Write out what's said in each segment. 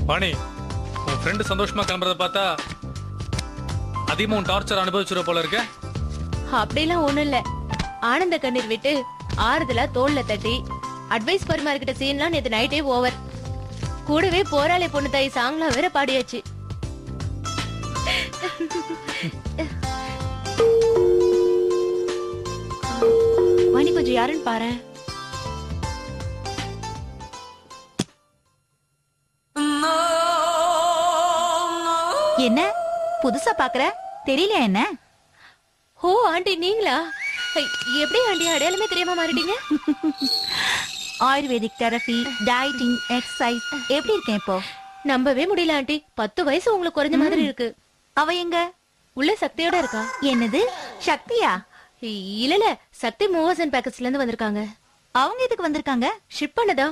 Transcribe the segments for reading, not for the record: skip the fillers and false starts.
வாணி, உன் ஃப்ரெண்டு சந்தோஷமா கிளம்புறத பார்த்தா அதிகமா உன் டார்ச்சர் அனுபவிச்சுற போல இருக்க. அப்படிலாம் ஒண்ணும் இல்ல. ஆனந்த கண்ணீர் விட்டு ஆறுதலா தோல்ல தட்டி அட்வைஸ் பரிமாறிக்கிட்ட சீன்லாம் நேத்து நைட்டே ஓவர். கூடவே போராளி பொண்ணு தாய் சாங்லாம் வேற பாடியாச்சு. வாணி கொஞ்சம் யாருன்னு பாரு. என்ன புதுசா பாக்குற? தெரியல என்ன? ஓ ஆண்டி நீங்களா? எப்படி ஆண்டி அடையாளமே தெரியாம மாறிட்டீங்க? ஆயுர்வேதிக் தெரபி, டயட்டிங், எக்ஸசைஸ் எப்படி இருக்கேன் இப்போ? நம்பவே முடியல ஆண்டி. 10 வயசு உங்களுக்கு குறைஞ்ச மாதிரி இருக்கு. அவ எங்க? உள்ள சக்தியோட இருக்கா. என்னது சக்தியா? இல்ல சக்தி மூவர்ஸ் அண்ட் பேக்கேஜ்ல இருந்து வந்திருக்காங்க. அவங்க எதுக்கு வந்திருக்காங்க? ஷிப் பண்ணதா?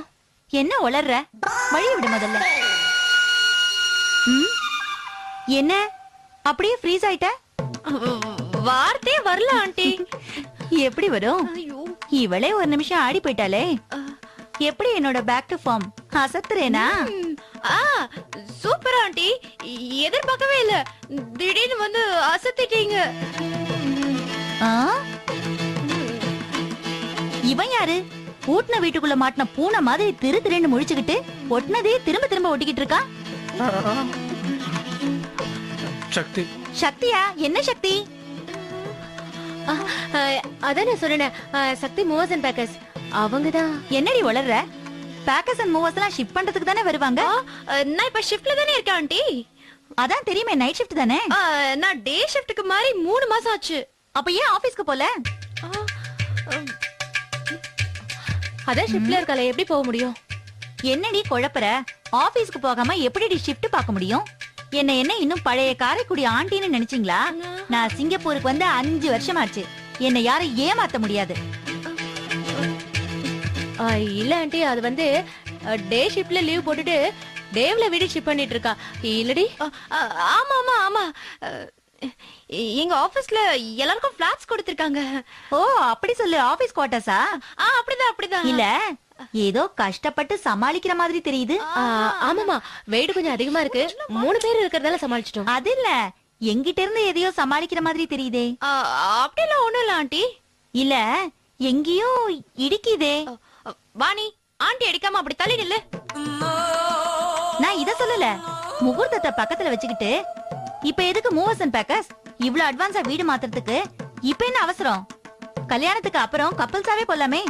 என்ன உளர்ற? வழிய விடு முதல்ல. என்ன அப்படியே ஃப்ரீஸ் ஆயிட்ட? வார்த்தையே வரல ஆண்டி. எப்படி வரும்? இவளே ஒரு நிமிஷம் ஆடி போயிட்டாலே. எப்படி என்னோட பேக் டு ஃபார்ம் அசத்துறேனா? Super aunty. எதிர்பார்க்கவே இல்ல. திடீர்னு வந்து அசத்திட்டீங்க. இவன் யாரு? ஊட்டின வீட்டுக்குள்ள மாட்டின பூனை மாதிரி திரு திருன்னு முழிச்சுக்கிட்டு ஒட்டினதே திரும்ப திரும்ப ஒட்டிக்கிட்டு இருக்கா. சக்தி. சக்தியா? என்ன சக்தி? அதான் நான் சொன்னேன். சக்தி மூவர்ஸ் அண்ட் பேக்கர்ஸ் அவங்கதான். என்னடி வளர்ற? பேக்கர்ஸ் அண்ட் மூவர்ஸ் எல்லாம் ஷிப் பண்றதுக்கு தானே வருவாங்க. நான் இப்ப ஷிப்ட்ல தானே இருக்கேன் ஆண்டி. அதான் தெரியுமே, நைட் ஷிஃப்ட் தானே. நான் டே ஷிஃப்ட்க்கு மாறி 3 மாசம் ஆச்சு. அப்ப ஏன் ஆபீஸ்க்கு போல? அதான் ஷிப்ட்ல இருக்கல, எப்படி போக முடியும்? என்னடி குழப்பற? ஆபீஸ்க்கு போகாம எப்படி ஷிஃப்ட் பார்க்க முடியும்? என்ன இன்னும் பழைய காரைக்குடி ஆண்டின்னு நினைச்சீங்களா? நான் சிங்கப்பூருக்கு வந்து 5 வருஷம் ஆச்சு. என்னை யாரும் ஏமாத்த முடியாது. இல்ல ஆண்டி, அது வந்து டே ஷிப்ட்ல லீவ் போட்டுட்டு டேவ்ல வீடு ஷிப் பண்ணிட்டு இருக்கா. இல்லடி? ஆமா ஆமா ஆமா. எங்க ஆபீஸ்ல எல்லாருக்கும் பிளாட்ஸ் கொடுத்திருக்காங்க. ஓ அப்படி சொல்லு. ஆபீஸ் குவார்ட்டர்ஸா? அப்படிதான் அப்படிதான். இல்ல ஏதோ கஷ்டப்பட்டு சமாளிக்கிற மாதிரி தெரியுது. ஆமாமா, வெயிட் கொஞ்சம் அதிகமா இருக்கு. 3 பேர் இருக்கறதால சமாளிச்சிட்டோம். அது இல்ல, எங்கிட்ட இருந்து எதையோ சமாளிக்கிற மாதிரி தெரியுதே. அப்படிலாம் ஒண்ணும் இல்ல ஆண்டி. இல்ல எங்கேயோ இடிக்குதே. வாணி, ஆண்டி அடிக்காம அப்படி தள்ளி நில்லு. நான் இத சொல்லல. முகூர்த்தத்தை பக்கத்துல வச்சுக்கிட்டு இப்ப எதுக்கு மூவர்ஸ் அண்ட் பேக்கர்ஸ்? இவ்ளோ அட்வான்ஸா வீடு மாத்துறதுக்கு இப்ப என்ன அவசரம்? கல்யாணத்துக்கு அப்புறம் கப்பல்ஸாவே போலாமே.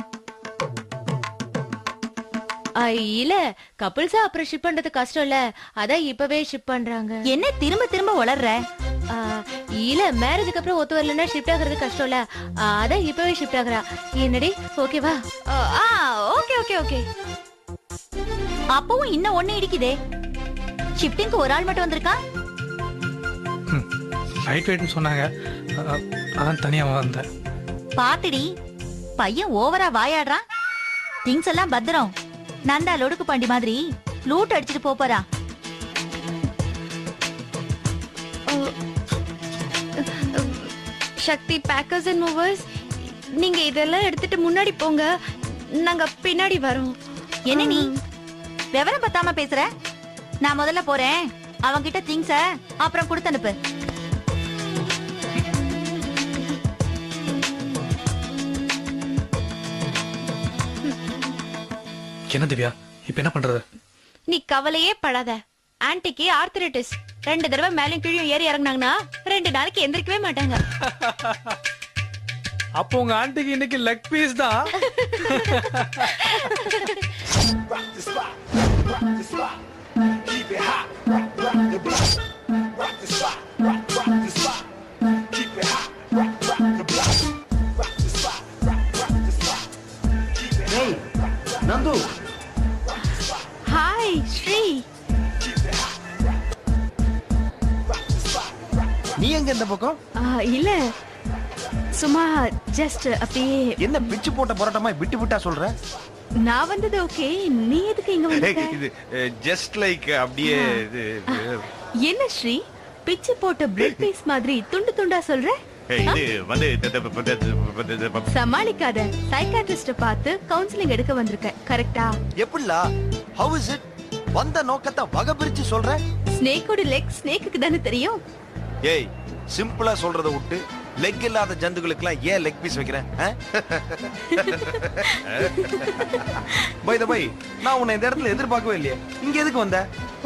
இல்ல கப்பிள்ஸா அப்புறம் ஷிப் பண்றது கஷ்டம் இல்ல, அதான் இப்பவே ஷிப் பண்றாங்க. என்ன திரும்ப திரும்ப வளர்ற? இல்ல மேரேஜுக்கு அப்புறம் ஒத்து வரலன்னா ஷிஃப்ட் ஆகுறது கஷ்டம் இல்ல, அதான் இப்பவே ஷிஃப்ட் ஆகுறா. என்னடி ஓகேவா? Okay okay okay. அப்பவும் இன்னும் ஒண்ணு இடிக்குதே. ஷிஃப்டிங்க்கு ஒரு ஆள் மட்டும் வந்திருக்கா? ரைட் வெயிட்னு சொன்னாங்க, அதான் தனியா வந்தேன். பாத்துடி, பையன் ஓவரா வாயாடுறான். திங்ஸ் எல்லாம் பத்திரம். நந்தா லொடுக்கு பாண்டி மாதிரி லூட் அடிச்சிட்டு போறா. சக்தி பேக்கர்ஸ் அண்ட் மூவர்ஸ், நீங்க இதெல்லாம் எடுத்துட்டு முன்னாடி போங்க, நாங்க பின்னாடி வரோம். என்ன நீ விவரம் பத்தாம பேசுற? நான் முதல்ல போறேன். அவங்க கிட்ட திங்ஸ அப்புறம் கொடுத்து அனுப்பு. என்ன திவ்யா, இப்ப என்ன பண்றது? நீ கவலையே படாத. Antique arthritis. 2 தடவை மேலும் கீழும் ஏறி இறங்குனாங்கன்னா 2 நாளைக்கு எந்திரிக்கவே மாட்டாங்க. அப்போ உங்க ஆண்டிக்கு இன்னைக்கு லெக் பீஸ் தான். நந்து. ஹாய் ஸ்ரீ. நீ எங்க இந்த பக்கம்? இல்ல சும்மா ஜஸ்ட் அப்படியே. என்ன பிச்சு போட்ட பரோட்டமா விட்டு விட்டா சொல்ற? நான் வந்தது ஓகே, நீ எதுக்கு இங்க வந்த? இது ஜஸ்ட் லைக் அப்படியே என்ன ஸ்ரீ பிச்சு போட்ட பிரெட் பீஸ் மாதிரி துண்டு துண்டா சொல்ற? இது வந்து சமாளிக்காத. சைக்காட்ரிஸ்ட பார்த்து கவுன்சிலிங் எடுக்க வந்திருக்க, கரெக்ட்டா? எப்படிலா? How is it? வந்த நோக்கத்தை வகை பிரிச்சு சொல்ற. ஸ்னேக்கோட லெக் ஸ்னேக்குக்கு தானே தெரியும். ஏய், சிம்பிளா சொல்றத விட்டு லெக் இல்லாத ஜந்துகளுக்குலாம் ஏன் லெக் பீஸ் வைக்கிறேன்? பை த பை, நான் உன்னை இந்த இடத்துல எதிர்பார்க்கவே இல்லையே. இங்க எதுக்கு வந்த?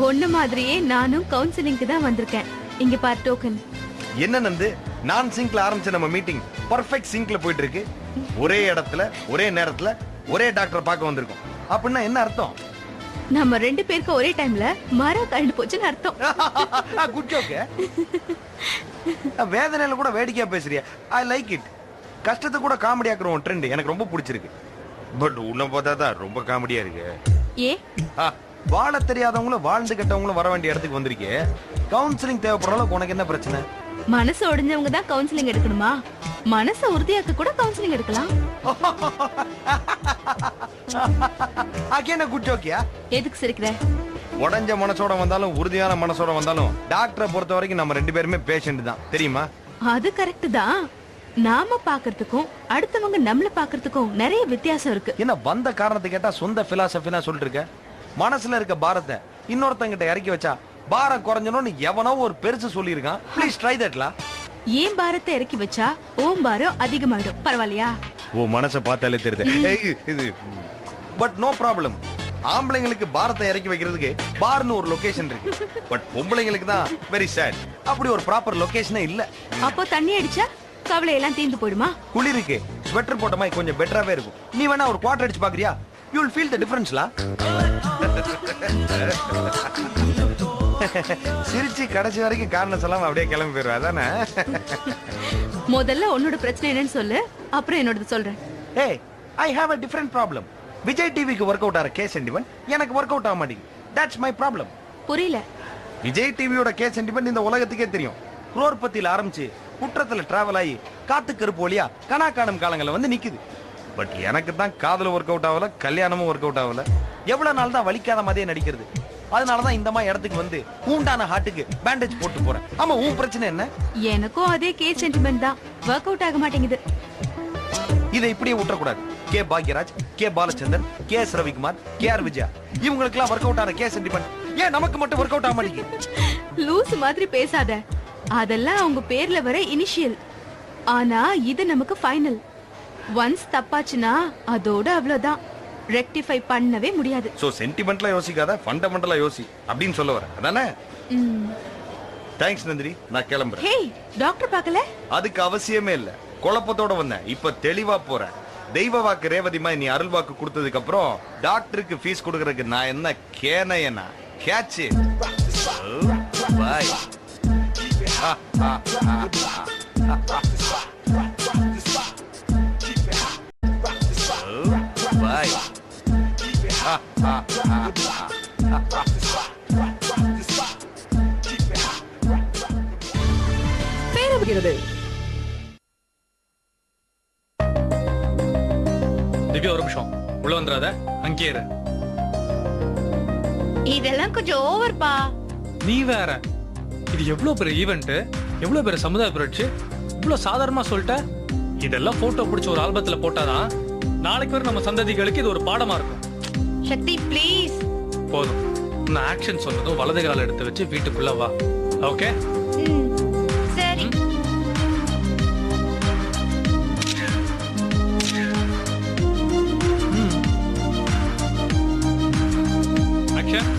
ஒண்ணு மாதிரியே நானும் கவுன்சிலிங்க்கு தான் வந்திருக்கேன். இங்க பார் டோக்கன். என்ன நந்து, நான் சிங்க்ல ஆரம்பிச்ச நம்ம மீட்டிங் பர்ஃபெக்ட் சிங்க்ல போயிட்டு இருக்கு. ஒரே இடத்துல ஒரே நேரத்துல ஒரே டாக்டர் பார்க்க வந்திருக்கோம். அப்படின்னா என்ன அர்த்தம்? நம்ம 2 பேருக்கு ஒரே டைம்ல மரம் கழண்டு போச்சுன்னு அர்த்தம். Good joke. வேதனையில கூட வேடிக்கையா பேசுறியா? I like it. கஷ்டத்தை கூட காமெடி ஆக்குற உன் ட்ரெண்ட் எனக்கு ரொம்ப பிடிச்சிருக்கு. பட் உன்னை பார்த்தா தான் ரொம்ப காமெடியா இருக்கு. ஏ வாழ தெரியாதவங்களும் வாழ்ந்து கெட்டவங்களும் வர வேண்டிய இடத்துக்கு வந்திருக்கே. கவுன்சிலிங் தேவைப்படுற அளவுக்கு உனக்கு என்ன பிரச்சனை? மனசு உடைஞ்சவங்க தான் கவுன்சிலிங் எடுக்கணுமா? மனசை உறுதியாக்க கூட கவுன்சிலிங் எடுக்கலாம். அகேன் குட் ஜோக்கியா? எதுக்கு சிரிக்கிற? உடஞ்ச மனசோட வந்தாலும் உறுதியான மனசோட வந்தாலும் டாக்டரை பொறுத்த வரைக்கும் நம்ம 2 பேருமே பேஷண்ட் தான், தெரியுமா? அது கரெக்ட் தான். நாம பாக்குறதுக்கும் அடுத்தவங்க நம்மள பாக்குறதுக்கும் நிறைய வித்தியாசம் இருக்கு. என்ன வந்த காரணத்தை கேட்டா சொந்த பிலாசபிலாம் சொல்லிட்டு இருக்க? மனசுல இருக்க பாரத்தை இன்னொருத்தங்கிட்ட இறக்கி வச்சா பாரம் குறைஞ்சணும்னு எவனோ ஒரு பெருசு சொல்லியிருக்கான். ப்ளீஸ் ட்ரை தட்லா. ஏன் பாரத்தை இறக்கி வச்சா ஓம் பாரம் அதிகமாயிடும். பரவாயில்லையா? ஓ மனசை பார்த்தாலே தெரியுது. But no problem. ஆம்பளைங்களுக்கு பாரத்தை இறக்கி வைக்கிறதுக்கு பார்னு ஒரு லொகேஷன் இருக்கு. பட் பொம்பளைங்களுக்கு தான் வெரி சேட். அப்படி ஒரு ப்ராப்பர் லொகேஷனே இல்ல. அப்போ தண்ணி அடிச்சா கவலை எல்லாம் தீர்ந்து போயிடுமா? குளிருக்கு ஸ்வெட்டர் போட்ட மாதிரி கொஞ்சம் பெட்டராவே இருக்கும். நீ வேணா ஒரு குவார்டர் அடிச்சு பாக்குறியா? யூ வில் ஃபீல் தி டிஃபரன்ஸ்லா. சிரிச்சு கடைசி வரைக்கும் காரணம் சொல்லாம அப்படியே கிளம்பி போயிடுவா அதானே? முதல்ல உன்னோட பிரச்சனை என்னன்னு சொல்லு, அப்புறம் என்னோட சொல்றேன். Hey, I have a different problem. Vijay டிவிக்கு ஒர்க் அவுட் ஆற கேஸ் சென்டிமெண்ட் எனக்கு ஒர்க் அவுட் ஆக மாட்டேங்குது. That's my problem. புரியல. விஜய் டிவியோட கேஸ் சென்டிமெண்ட் இந்த உலகத்துக்கே தெரியும். குரோர்பத்தியில ஆரம்பிச்சு குற்றத்துல டிராவல் ஆகி காத்து கருப்பு வழியா கனா காணும் காலங்கள்ல வந்து நிக்குது. பட் எனக்கு தான் காதல ஒர்க் அவுட் ஆகல, கல்யாணமும் ஒர்க் அவுட் ஆகல. எவ்வளவு நாள் தான் வலிக்காத மாதிரியே நடிக்கிறது. அதனாலதான் இந்த மாதிரி இடத்துக்கு வந்து கூண்டான ஹார்ட்டுக்கு பேண்டேஜ் போட்டு போறேன். ஆமா, உன் பிரச்சனை என்ன? எனக்கும் அதே கேஸ் சென்டிமெண்ட் தான். ஒர்க் அவுட் ஆக மாட்டேங்குது. இதை இப்படியே விட்டுறக்கூடாது. K Bhagyaraj, K Balachander, K S Ravikumar, K R Vijaya இவங்களுக்கு எல்லாம் ஒர்க் அவுட் ஆன கேஸ் சென்டிமெண்ட் ஏன் நமக்கு மட்டும் ஒர்க் அவுட் ஆக மாட்டேங்குது? லூஸ் மாதிரி பேசாத. அதெல்லாம் அவங்க பேர்ல வர இனிஷியல். ஆனா இது நமக்கு ஃபைனல். ஒன்ஸ் தப்பாச்சுன்னா அதோட அவ்வளவுதான். ரெக்டிஃபை பண்ணவே முடியாது. சோ சென்டிமெண்டலா யோசிக்காத, ஃபண்டமெண்டலா யோசி அப்படின்னு சொல்ல வர அதானே? தேங்க்ஸ் நந்தினி, நான் கிளம்புறேன். ஹே, டாக்டர் பார்க்கல? அதுக்கு அவசியமே இல்ல. குழப்பத்தோட வந்தேன், இப்ப தெளிவா போறேன். தெய்வ வாக்கு ரேவதிமா நீ அருள் வாக்கு கொடுத்ததுக்கு அப்புறம் டாக்டருக்கு ஃபீஸ் கொடுக்கறதுக்கு நான் என்ன கேனையனா கேட்ச். பை. பை. பேரவுகிறது. திவ்யா ஒரு நிமிஷம் உள்ள வந்துடாத, அங்கேயே இரு. இதெல்லாம் கொஞ்சம் ஓவர்பா. நீ வேற. இது எவ்வளவு பெரிய ஈவென்ட், எவ்வளவு பெரிய சமுதாய புரட்சி, இவ்வளவு சாதாரணமா சொல்லிட்ட. இதெல்லாம் போட்டோ பிடிச்ச ஒரு ஆல்பத்துல போட்டாதான் நாளைக்கு வரை நம்ம சந்ததிகளுக்கு இது ஒரு பாடமா இருக்கும். சக்தி ப்ளீஸ். போதும், நான் ஆக்ஷன் சொன்னதும் வலது கால எடுத்து வச்சு வீட்டுக்குள்ள வா. ஓகே? சரி. ஆக்ஷன்.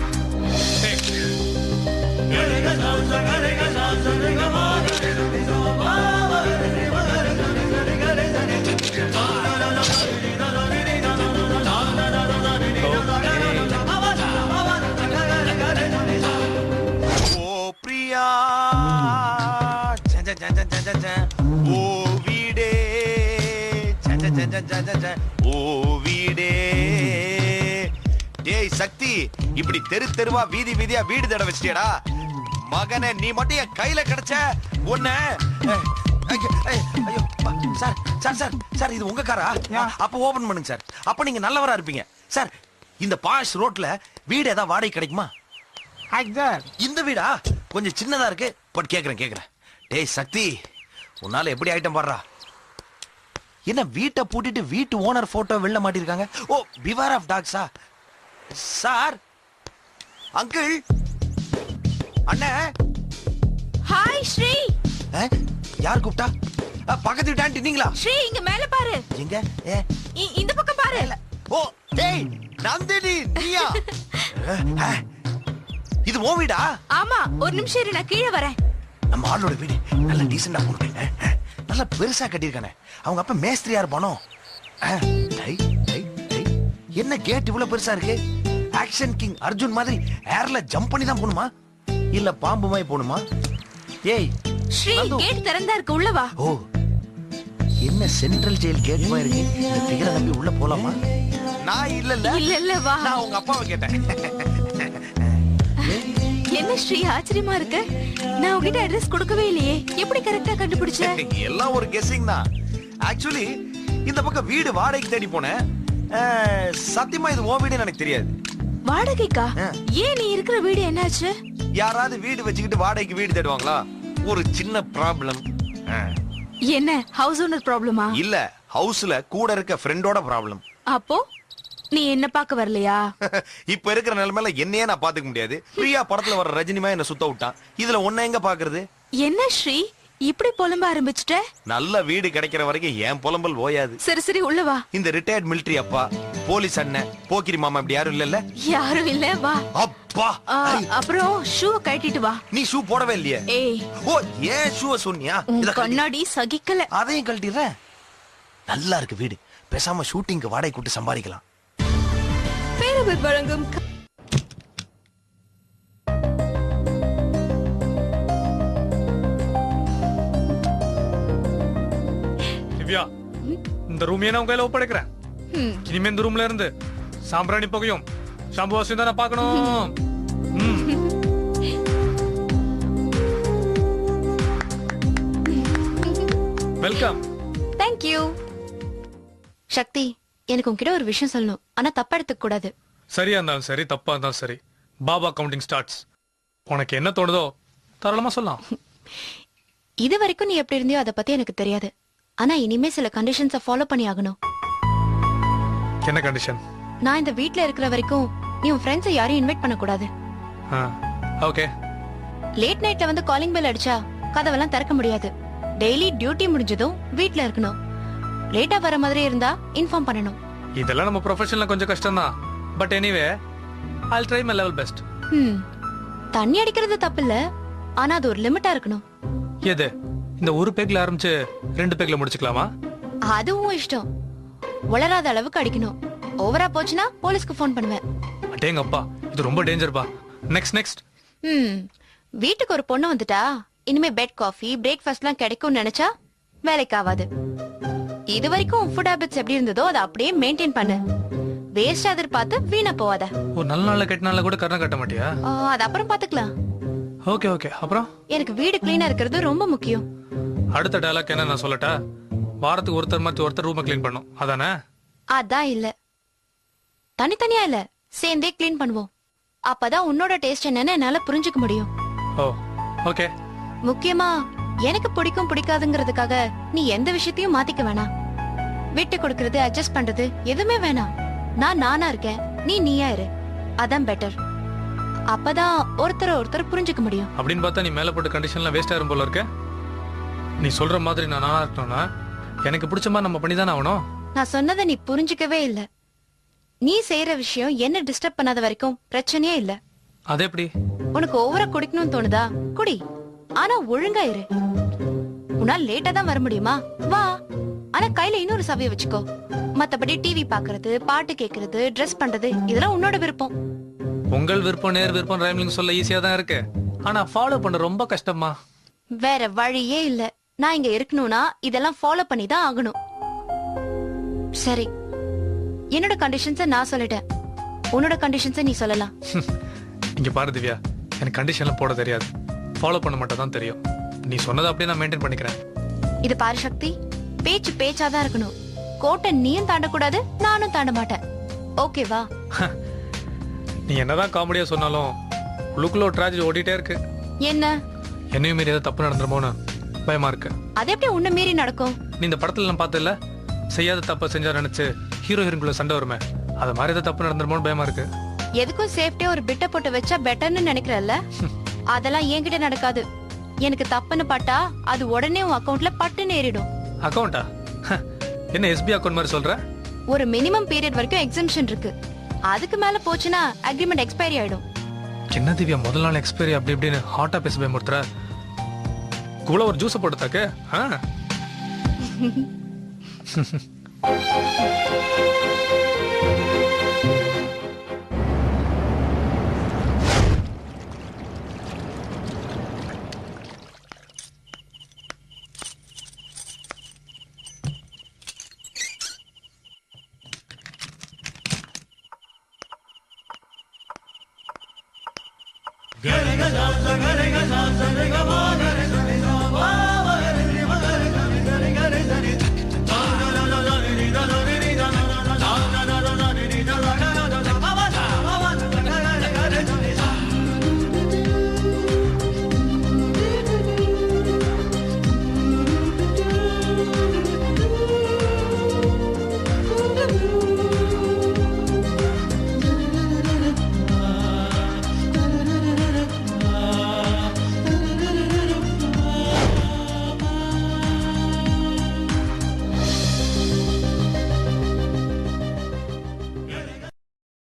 ஓ பிரியா ஓ வீடே ஓ வீடே. டேய் சக்தி, இப்படி தெரு தெருவா வீதி வீதியா வீடு தட வச்சிட்டியடா மகனே. நீ மட்டும் என் கையில கிடைச்ச உன்ன. ஐயோ சார் சார் சார் சார், இது உங்க காரா? அப்ப ஓபன் பண்ணுங்க சார். அப்ப நீங்க நல்லவரா இருப்பீங்க சார். இந்த பாஷ் ரோட்ல வீடு ஏதாவது வாடகை கிடைக்குமா? இந்த வீடா கொஞ்சம் சின்னதா இருக்கு. பட் கேக்குறேன். டேய் சக்தி, உன்னால எப்படி ஐட்டம் பாடுறா? என்ன வீட்டை பூட்டிட்டு வீட்டு ஓனர் போட்டோ வெளில மாட்டிருக்காங்க? ஓ பிவார் ஆஃப் டாக்ஸா சார்? அங்கிள் அண்ணே. ஹாய் ஸ்ரீ. யார் கூப்பிட்டா? பக்கத்து வீட்டு ஆண்டி நீங்களா? ஸ்ரீ இங்க மேல பாரு. எங்க? இந்த பக்கம் பாரு. ஓ டேய் நந்தினி நீயா? இது உன் வீடா? ஆமா, ஒரு நிமிஷம் இரு, நான் கீழே வரேன். நம்ம ஆளோட வீடு நல்ல டீசெண்டா போட்டு நல்லா பெருசா கட்டியிருக்கானே. அவங்க அப்பா மேஸ்திரியா இருப்பானோ? என்ன கேட் இவ்வளவு பெருசா இருக்கு? ஆக்ஷன் கிங் அர்ஜுன் மாதிரி ஏர்ல ஜம்ப் பண்ணி தான் போணுமா இல்ல பாம்பு மாதிரி போணுமா? ஏய் ஸ்ரீ, நந்து. கேட் திறந்தா இருக்கு, உள்ள வா. ஓ என்ன சென்ட்ரல் ஜெயில் கேட் மாதிரி இருக்கு. இந்த பிகரை நம்பி உள்ள போலாமா? நான் இல்ல இல்ல வா. நான் உங்க அப்பாவை கேட்டேன். என்ன ஸ்ரீ ஆச்சரியமா இருக்கு? நான் உங்ககிட்ட அட்ரஸ் கொடுக்கவே இல்லையே, எப்படி கரெக்டா கண்டுபிடிச்ச? எல்லாம் ஒரு கெஸ்ஸிங் தான். ஆக்சுவலி இந்த பக்கம் வீடு வாடகைக்கு தேடி போனேன். சத்தியமா இது உன் வீடுன்னு எனக்கு தெரியாது. வாடகைக்கா? ஏன் நீ இருக்கிற வீடு என்னாச்சு? யாராவது வீடு வச்சுக்கிட்டு வாடகைக்கு வீடு தேடுவாங்களா? ஒரு சின்ன ப்ராப்ளம். என்ன ஹவுஸ் ஓனர் ப்ராப்ளமா? இல்ல ஹவுஸ்ல கூட இருக்க ஃப்ரெண்டோட ப்ராப்ளம். அப்போ நீ என்ன பார்க்க வரலையா? இப்ப இருக்கிற நிலைமையில என்னையே நான் பாத்துக்க முடியாது. பிரியா படத்துல வர ரஜினிமா என்ன சுத்த விட்டான். இதுல ஒன்ன எங்க பாக்குறது? என்ன ஸ்ரீ இப்படி புலம்ப ஆரம்பிச்சிட்ட? நல்ல வீடு கிடைக்கிற வரைக்கும் ஏன் புலம்பல் ஓயாது. சரி சரி, உள்ள வா. இந்த ரிட்டையர்ட் மிலிட்டரி அப்பா, போலீஸ் அண்ணன், போக்கிரி மாமா இப்படி யாரும் இல்லல்ல? யாரும் இல்ல, வா. அப்பா அப்புறம் ஷூ கழட்டிட்டு வா. நீ ஷூ போடவே இல்லையே. ஏய், ஓ ஏன் ஷூ சொன்னியா? உன் கண்ணாடி சகிக்கல. அதையும் கழட்டிடுறேன். நல்லா இருக்கு வீடு. பேசாம ஷூட்டிங்க்கு வாடகை கூட்டு சம்பாதிக்கலாம். பேரவர் வழங்கும் திவ்யா, இந்த ரூம் நான் உங்க கையில ஒப்படைக்கிறேன். இனிமே இந்த ரூம்ல இருந்து சாம்பிராணி புகையும் ஷாம்பு வாசனையும் தான் நான் பார்க்கணும். வெல்கம். Thank you. சக்தி, எனக்கு உன்கிட்ட ஒரு விஷயம் சொல்லணும், ஆனா தப்பா எடுத்துக்க கூடாது. சரியா இருந்தாலும் சரி, தப்பா இருந்தாலும் சரி, பாபா கவுண்டிங் ஸ்டார்ட்ஸ். உனக்கு என்ன தோணுதோ தாராளமா சொல்லலாம். இது வரைக்கும் நீ எப்படி இருந்தியோ அதை பத்தி எனக்கு தெரியாது, ஆனா இனிமே சில கண்டிஷன்ஸை ஃபாலோ பண்ணி ஆகணும். என்ன கண்டிஷன்? நான் இந்த வீட்ல இருக்கிற வரைக்கும் நீ உன் ஃப்ரெண்ட்ஸை யாரையும் இன்வைட் பண்ண கூடாது. ஓகே. லேட் நைட்ல வந்து காலிங் பெல் அடிச்சா கதவெல்லாம் திறக்க முடியாது. டெய்லி டியூட்டி முடிஞ்சதும் வீட்ல இருக்கணும். லேட்டா வர மாதிரி இருந்தா இன்ஃபார்ம் பண்ணணும். இதெல்லாம் நம்ம ப்ரொஃபஷனல்ல கொஞ்சம் கஷ்டம் தான். But anyway I'll try my level best. தண்ணி அடிக்கிறது தப்பு இல்ல, ஆனா அது ஒரு லிமிட்டா இருக்கணும். எது? இந்த ஒரு பேக்ல ஆரம்பிச்சு 2 பேக்ல முடிச்சுக்கலாமா? அதுவும் இஷ்டம். உளராத அளவுக்கு அடிக்கணும். ஓவரா போச்சுன்னா போலீஸ்க்கு ஃபோன் பண்ணுவேன். அடேங்கப்பா, இது ரொம்ப டேஞ்சர் பா. நெக்ஸ்ட். வீட்டுக்கு ஒரு பொண்ணு வந்துட்டா இனிமே பெட் காஃபி பிரேக்ஃபாஸ்ட்லாம் கிடைக்கும்னு நினைச்சா வேலைக்கு ஆகாது. இது வரைக்கும் ஃபுட் ஹாபிட்ஸ் எப்படி இருந்ததோ அதை அப்படியே மெயின்டைன் பண்ணு. வேஸ்ட் எதிர்பார்த்து வீணா போவாத. ஒரு நல்ல நாள்ல கட்டினால கூட கரணம் கட்ட மாட்டியா? அது அப்புறம் பாத்துக்கலாம். ஓகே. அப்புறம் எனக்கு வீடு கிளீனா இருக்கிறது ரொம்ப முக்கியம். அடுத்த டயலாக் என்ன நான் சொல்லட்டா? வாரத்துக்கு ஒருத்தர் மாதிரி ஒருத்தர் ரூமை கிளீன் பண்ணும், அதானே? அதான் இல்ல, தனித்தனியா இல்ல, சேர்ந்தே கிளீன் பண்ணுவோம். அப்பதான் உன்னோட டேஸ்ட் என்னன்னு என்னால புரிஞ்சுக்க முடியும். ஓ ஓகே. முக்கியமா எனக்கு பிடிக்கும் பிடிக்காதுங்கிறதுக்காக நீ எந்த விஷயத்தையும் மாத்திக்க வேணாம். விட்டு கொடுக்கறது, அட்ஜஸ்ட் பண்றது எதுவுமே வேணாம். நான் நானா இருக்கேன், நீ நீயா இரு. அதான் பெட்டர். அப்பதான் ஒருத்தர் புரிஞ்சுக்க முடியும். அப்படின்னு பார்த்தா நீ மேல போட்ட கண்டிஷன்லாம் வேஸ்ட் ஆகும் போல இருக்க. நீ சொல்ற மாதிரி நான் நானா இருக்கணும்னா எனக்கு பிடிச்ச மாதிரி நம்ம பண்ணிதானே ஆகணும். நான் சொன்னதை நீ புரிஞ்சுக்கவே இல்ல. நீ செய்யற விஷயம் என்ன டிஸ்டர்ப் பண்ணாத வரைக்கும் பிரச்சனையே இல்ல. அது எப்படி? உனக்கு ஓவரா குடிக்கணும்னு தோணுதா? குடி, ஆனா ஒழுங்கா இரு. உன்னால லேட்டா தான் வர முடியுமா? வா, ஆனா கையில இன்னொரு சவிய வச்சுக்கோ. மத்தபடி டிவி பாக்குறது, பாட்டு கேக்குறது, ட்ரெஸ் பண்றது இதெல்லாம் உன்னோட விருப்பம். உங்கள் விருப்பம் நேர் விருப்பம் ரைமிங் சொல்ல ஈஸியா தான் இருக்கு, ஆனா ஃபாலோ பண்ண ரொம்ப கஷ்டமா. வேற வழியே இல்ல. நான் இங்க இருக்கணும்னா இதெல்லாம் ஃபாலோ பண்ணி தான் ஆகணும். சரி, என்னோட கண்டிஷன்ஸ நான் சொல்லிட்டேன். உன்னோட கண்டிஷன்ஸ நீ சொல்லலாம். இங்க பாரு திவ்யா, எனக்கு கண்டிஷன்லாம் போட தெரியாது, ஃபாலோ பண்ண மட்டும் தான் தெரியும். நீ சொன்னதை அப்படியே நான் மெயின்டைன் பண்ணிக்கிறேன். இது பாரு சக்தி, பேச்சு பேச்சாதான் இருக்கணும். கோட்டை நீயும் தாண்டக்கூடாது, நானும் தாண்ட மாட்டேன். ஓகேவா? நீ என்னதான் காமெடியா சொன்னாலும் உள்ளுக்குள்ள ஒரு ட்ராஜடி ஓடிட்டே இருக்கு. என்ன? என்னையும் மீறி ஏதாவது தப்பு நடந்துருமோன்னு பயமா இருக்கு. அது எப்படி உன்ன மீறி நடக்கும்? நீ இந்த படத்துல நான் பார்த்தல, செய்யாத தப்ப செஞ்சா நினைச்சு ஹீரோ ஹீரோக்குள்ள சண்டை வருமே, அது மாதிரி ஏதாவது தப்பு நடந்துருமோன்னு பயமா இருக்கு. எதுக்கும் சேஃப்டியா ஒரு பிட்ட போட்டு வச்சா பெட்டர்னு நினைக்கிறல்ல அதெல்லாம் என்கிட்ட நடக்காது. எனக்கு தப்புன்னு பட்டா அது உடனே உன் அக்கவுண்ட்ல பட்டுன்னு ஏறிடும். அக்கௌண்டா? என்ன எஸ்பி அக்கௌண்ட் மாதிரி சொல்ற? ஒரு மினிமம் பீரியட் வரைக்கும் எக்ஸம்ஷன் இருக்கு. அதுக்கு மேல போச்சுன்னா அக்ரிமெண்ட் எக்ஸ்பைரி ஆயிடும். என்ன திவ்யா முதல் நாள் எக்ஸ்பைரி அப்படி இப்படின்னு ஹாட்டா பேச பயமுறுத்துற. கூட ஒரு ஜூஸ் போட்டு தாக்கு. Gare ga sa sa gare ga sa sa re ga ma gare sa re